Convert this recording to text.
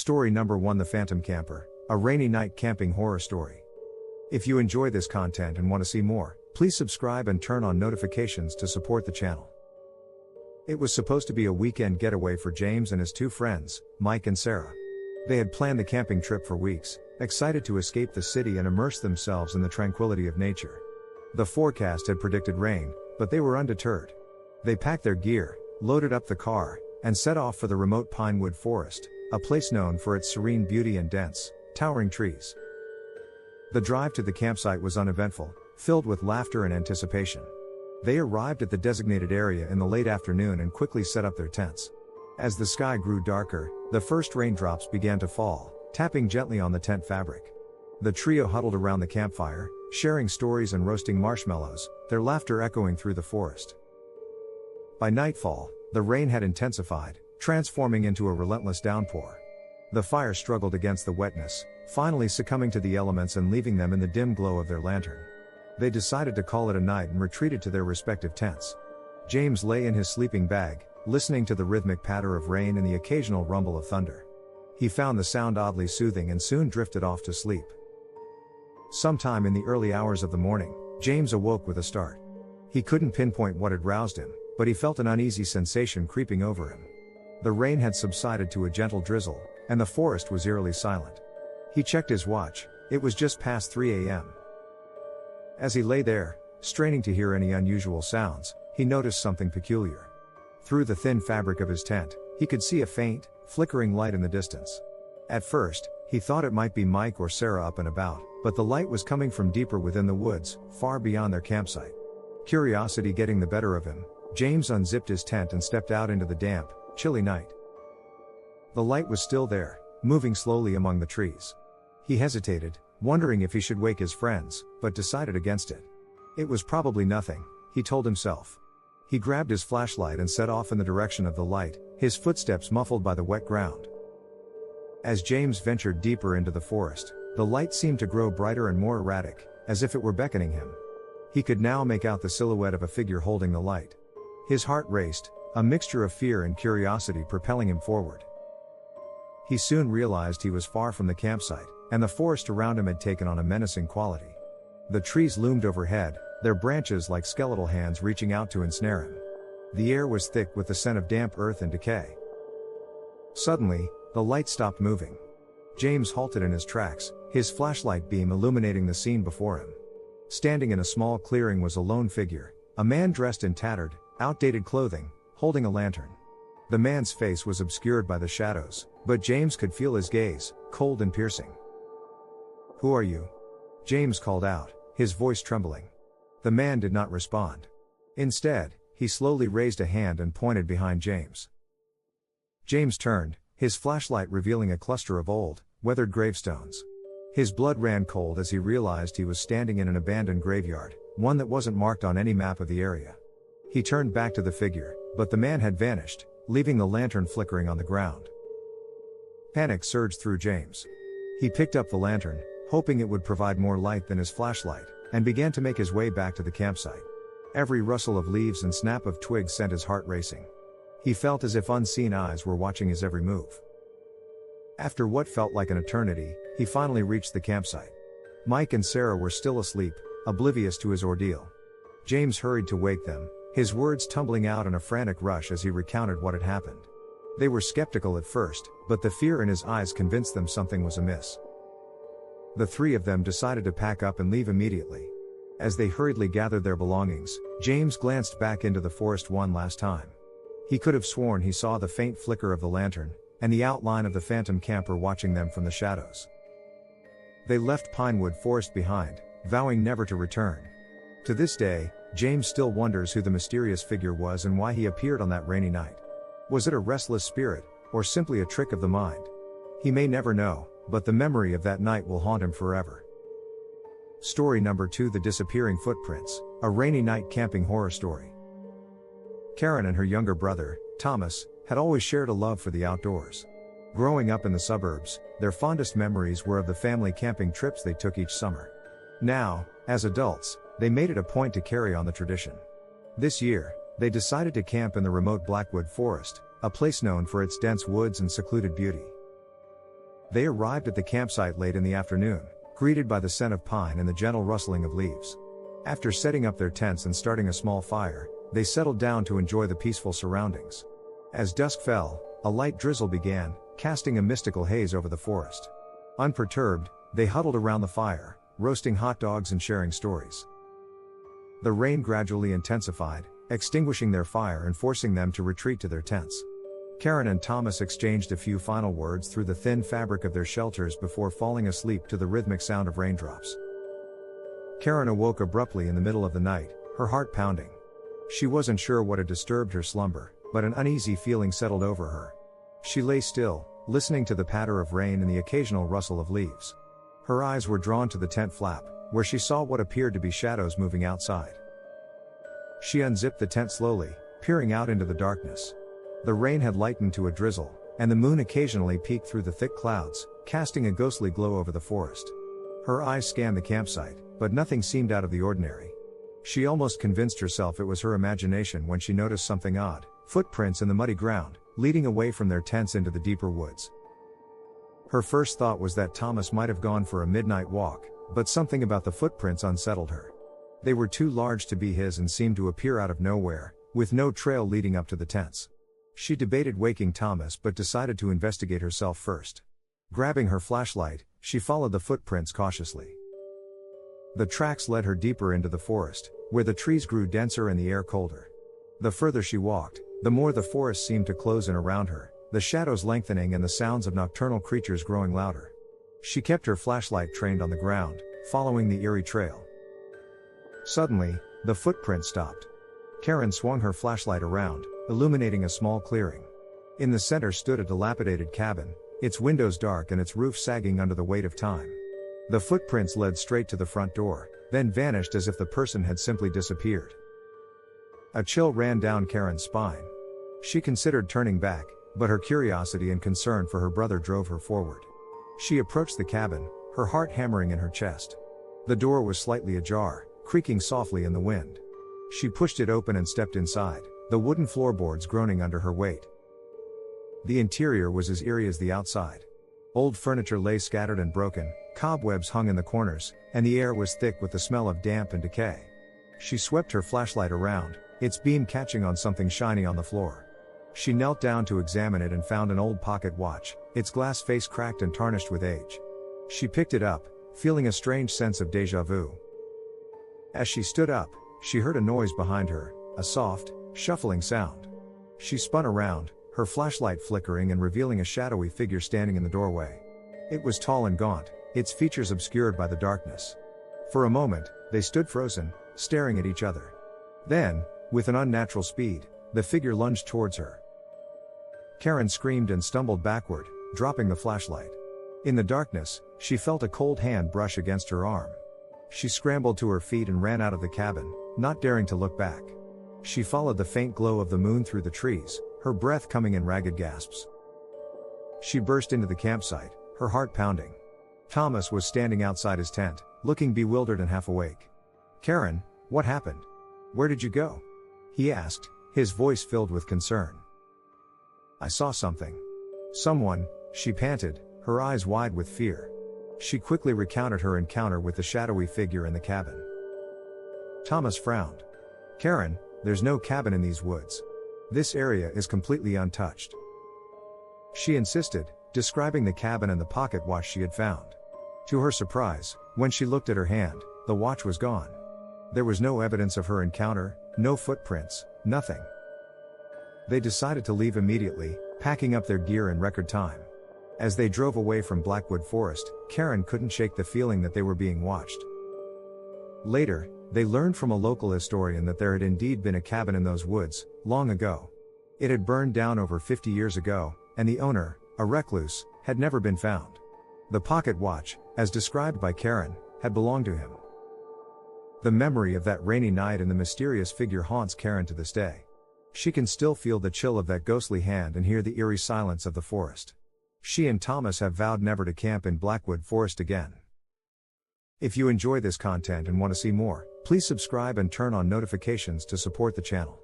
Story number 1: The Phantom Camper, a rainy night camping horror story. If you enjoy this content and want to see more, please subscribe and turn on notifications to support the channel. It was supposed to be a weekend getaway for James and his two friends, Mike and Sarah. They had planned the camping trip for weeks, excited to escape the city and immerse themselves in the tranquility of nature. The forecast had predicted rain, but they were undeterred. They packed their gear, loaded up the car, and set off for the remote pinewood forest, a place known for its serene beauty and dense, towering trees. The drive to the campsite was uneventful, filled with laughter and anticipation. They arrived at the designated area in the late afternoon and quickly set up their tents. As the sky grew darker, the first raindrops began to fall, tapping gently on the tent fabric. The trio huddled around the campfire, sharing stories and roasting marshmallows, their laughter echoing through the forest. By nightfall, the rain had intensified, transforming into a relentless downpour. The fire struggled against the wetness, finally succumbing to the elements and leaving them in the dim glow of their lantern. They decided to call it a night and retreated to their respective tents. James lay in his sleeping bag, listening to the rhythmic patter of rain and the occasional rumble of thunder. He found the sound oddly soothing and soon drifted off to sleep. Sometime in the early hours of the morning, James awoke with a start. He couldn't pinpoint what had roused him, but he felt an uneasy sensation creeping over him. The rain had subsided to a gentle drizzle, and the forest was eerily silent. He checked his watch. It was just past 3 a.m. As he lay there, straining to hear any unusual sounds, he noticed something peculiar. Through the thin fabric of his tent, he could see a faint, flickering light in the distance. At first, he thought it might be Mike or Sarah up and about, but the light was coming from deeper within the woods, far beyond their campsite. Curiosity getting the better of him, James unzipped his tent and stepped out into the damp, chilly night. The light was still there, moving slowly among the trees. He hesitated, wondering if he should wake his friends, but decided against it. It was probably nothing, he told himself. He grabbed his flashlight and set off in the direction of the light, his footsteps muffled by the wet ground. As James ventured deeper into the forest, the light seemed to grow brighter and more erratic, as if it were beckoning him. He could now make out the silhouette of a figure holding the light. His heart raced, a mixture of fear and curiosity propelling him forward. He soon realized he was far from the campsite, and the forest around him had taken on a menacing quality. The trees loomed overhead, their branches like skeletal hands reaching out to ensnare him. The air was thick with the scent of damp earth and decay. Suddenly, the light stopped moving. James halted in his tracks, his flashlight beam illuminating the scene before him. Standing in a small clearing was a lone figure, a man dressed in tattered, outdated clothing, holding a lantern. The man's face was obscured by the shadows, but James could feel his gaze, cold and piercing. "Who are you?" James called out, his voice trembling. The man did not respond. Instead, he slowly raised a hand and pointed behind James. James turned, his flashlight revealing a cluster of old, weathered gravestones. His blood ran cold as he realized he was standing in an abandoned graveyard, one that wasn't marked on any map of the area. He turned back to the figure, but the man had vanished, leaving the lantern flickering on the ground. Panic surged through James. He picked up the lantern, hoping it would provide more light than his flashlight, and began to make his way back to the campsite. Every rustle of leaves and snap of twigs sent his heart racing. He felt as if unseen eyes were watching his every move. After what felt like an eternity, he finally reached the campsite. Mike and Sarah were still asleep, oblivious to his ordeal. James hurried to wake them, his words tumbling out in a frantic rush as he recounted what had happened. They were skeptical at first, but the fear in his eyes convinced them something was amiss. The three of them decided to pack up and leave immediately. As they hurriedly gathered their belongings, James glanced back into the forest one last time. He could have sworn he saw the faint flicker of the lantern, and the outline of the phantom camper watching them from the shadows. They left Pinewood Forest behind, vowing never to return. To this day, James still wonders who the mysterious figure was and why he appeared on that rainy night. Was it a restless spirit, or simply a trick of the mind? He may never know, but the memory of that night will haunt him forever. Story number 2: The Disappearing Footprints, a rainy night camping horror story. Karen and her younger brother, Thomas, had always shared a love for the outdoors. Growing up in the suburbs, their fondest memories were of the family camping trips they took each summer. Now, as adults, they made it a point to carry on the tradition. This year, they decided to camp in the remote Blackwood Forest, a place known for its dense woods and secluded beauty. They arrived at the campsite late in the afternoon, greeted by the scent of pine and the gentle rustling of leaves. After setting up their tents and starting a small fire, they settled down to enjoy the peaceful surroundings. As dusk fell, a light drizzle began, casting a mystical haze over the forest. Unperturbed, they huddled around the fire, roasting hot dogs and sharing stories. The rain gradually intensified, extinguishing their fire and forcing them to retreat to their tents. Karen and Thomas exchanged a few final words through the thin fabric of their shelters before falling asleep to the rhythmic sound of raindrops. Karen awoke abruptly in the middle of the night, her heart pounding. She wasn't sure what had disturbed her slumber, but an uneasy feeling settled over her. She lay still, listening to the patter of rain and the occasional rustle of leaves. Her eyes were drawn to the tent flap, where she saw what appeared to be shadows moving outside. She unzipped the tent slowly, peering out into the darkness. The rain had lightened to a drizzle, and the moon occasionally peeked through the thick clouds, casting a ghostly glow over the forest. Her eyes scanned the campsite, but nothing seemed out of the ordinary. She almost convinced herself it was her imagination when she noticed something odd: footprints in the muddy ground, leading away from their tents into the deeper woods. Her first thought was that Thomas might have gone for a midnight walk, but something about the footprints unsettled her. They were too large to be his and seemed to appear out of nowhere, with no trail leading up to the tents. She debated waking Thomas but decided to investigate herself first. Grabbing her flashlight, she followed the footprints cautiously. The tracks led her deeper into the forest, where the trees grew denser and the air colder. The further she walked, the more the forest seemed to close in around her, the shadows lengthening and the sounds of nocturnal creatures growing louder. She kept her flashlight trained on the ground, following the eerie trail. Suddenly, the footprint stopped. Karen swung her flashlight around, illuminating a small clearing. In the center stood a dilapidated cabin, its windows dark and its roof sagging under the weight of time. The footprints led straight to the front door, then vanished as if the person had simply disappeared. A chill ran down Karen's spine. She considered turning back, but her curiosity and concern for her brother drove her forward. She approached the cabin, her heart hammering in her chest. The door was slightly ajar, creaking softly in the wind. She pushed it open and stepped inside, the wooden floorboards groaning under her weight. The interior was as eerie as the outside. Old furniture lay scattered and broken, cobwebs hung in the corners, and the air was thick with the smell of damp and decay. She swept her flashlight around, its beam catching on something shiny on the floor. She knelt down to examine it and found an old pocket watch, its glass face cracked and tarnished with age. She picked it up, feeling a strange sense of déjà vu. As she stood up, she heard a noise behind her, a soft, shuffling sound. She spun around, her flashlight flickering and revealing a shadowy figure standing in the doorway. It was tall and gaunt, its features obscured by the darkness. For a moment, they stood frozen, staring at each other. Then, with an unnatural speed, the figure lunged towards her. Karen screamed and stumbled backward, dropping the flashlight. In the darkness, she felt a cold hand brush against her arm. She scrambled to her feet and ran out of the cabin, not daring to look back. She followed the faint glow of the moon through the trees, her breath coming in ragged gasps. She burst into the campsite, her heart pounding. Thomas was standing outside his tent, looking bewildered and half awake. "Karen, what happened? Where did you go?" he asked, his voice filled with concern. "I saw something. Someone," she panted, her eyes wide with fear. She quickly recounted her encounter with the shadowy figure in the cabin. Thomas frowned. "Karen, there's no cabin in these woods. This area is completely untouched." She insisted, describing the cabin and the pocket watch she had found. To her surprise, when she looked at her hand, the watch was gone. There was no evidence of her encounter, no footprints, nothing. They decided to leave immediately, packing up their gear in record time. As they drove away from Blackwood Forest, Karen couldn't shake the feeling that they were being watched. Later, they learned from a local historian that there had indeed been a cabin in those woods, long ago. It had burned down over 50 years ago, and the owner, a recluse, had never been found. The pocket watch, as described by Karen, had belonged to him. The memory of that rainy night and the mysterious figure haunts Karen to this day. She can still feel the chill of that ghostly hand and hear the eerie silence of the forest. She and Thomas have vowed never to camp in Blackwood Forest again. If you enjoy this content and want to see more, please subscribe and turn on notifications to support the channel.